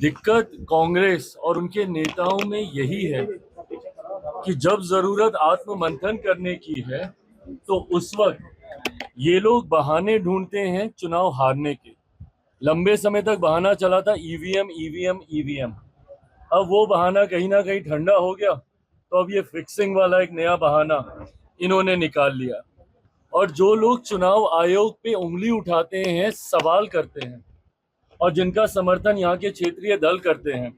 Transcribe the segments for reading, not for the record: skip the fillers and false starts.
दिक्कत कांग्रेस और उनके नेताओं में यही है कि जब जरूरत आत्ममंथन करने की है तो उस वक्त ये लोग बहाने ढूंढते हैं चुनाव हारने के। लंबे समय तक बहाना चला था ईवीएम ईवीएम ईवीएम। अब वो बहाना कहीं ना कहीं ठंडा हो गया, तो अब ये फिक्सिंग वाला एक नया बहाना इन्होंने निकाल लिया। और जो लोग चुनाव आयोग पे उंगली उठाते हैं, सवाल करते हैं और जिनका समर्थन यहाँ के क्षेत्रीय दल करते हैं,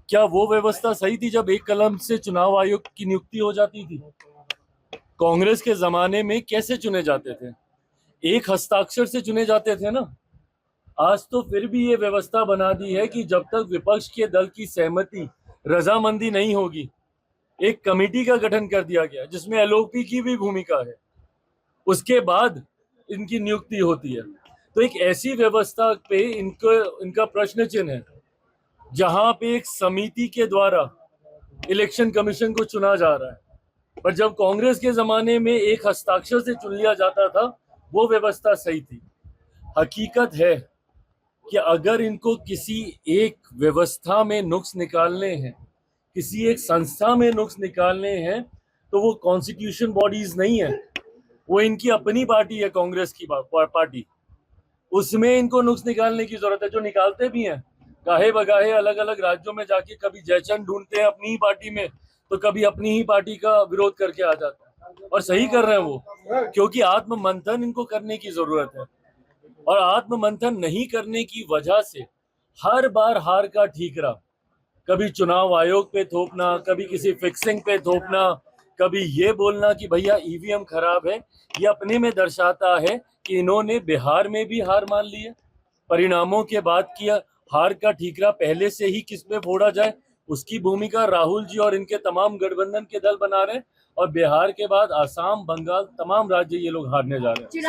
क्या वो व्यवस्था सही थी जब एक कलम से चुनाव आयोग की नियुक्ति हो जाती थी? कांग्रेस के जमाने में कैसे चुने जाते थे? एक हस्ताक्षर से चुने जाते थे ना। आज तो फिर भी ये व्यवस्था बना दी है कि जब तक विपक्ष के दल की सहमति, रजामंदी नहीं होगी, एक कमेटी का गठन कर दिया गया जिसमें एलओपी की भी भूमिका है, उसके बाद इनकी नियुक्ति होती है। तो एक ऐसी व्यवस्था पे इनका प्रश्न चिन्ह है जहां पे एक समिति के द्वारा इलेक्शन कमीशन को चुना जा रहा है। पर जब कांग्रेस के जमाने में एक हस्ताक्षर से चुन लिया जाता था, वो व्यवस्था सही थी। हकीकत है कि अगर इनको किसी एक व्यवस्था में नुक्स निकालने हैं, किसी एक संस्था में नुक्स निकालने हैं, तो वो कॉन्स्टिट्यूशन बॉडीज नहीं है, वो इनकी अपनी पार्टी है, कांग्रेस की पार्टी। उसमें इनको नुक्स निकालने की जरूरत है, जो निकालते भी हैं गाहे बगाहे अलग अलग राज्यों में जाके। कभी जयचंद ढूंढते हैं अपनी ही पार्टी में, तो कभी अपनी ही पार्टी का विरोध करके आ जाता है। और सही कर रहे हैं वो, क्योंकि आत्ममंथन इनको करने की जरूरत है। और आत्ममंथन नहीं करने की वजह से हर बार हार का ठीकरा, कभी चुनाव आयोग पे थोपना, कभी किसी फिक्सिंग पे थोपना, कभी ये बोलना कि भैया ईवीएम खराब है, ये अपने में दर्शाता है कि इन्होंने बिहार में भी हार मान ली है। परिणामों के बाद किया हार का ठीकरा पहले से ही किस पे फोड़ा जाए, उसकी भूमिका राहुल जी और इनके तमाम गठबंधन के दल बना रहे हैं। और बिहार के बाद आसाम, बंगाल, तमाम राज्य ये लोग हारने जा रहे हैं।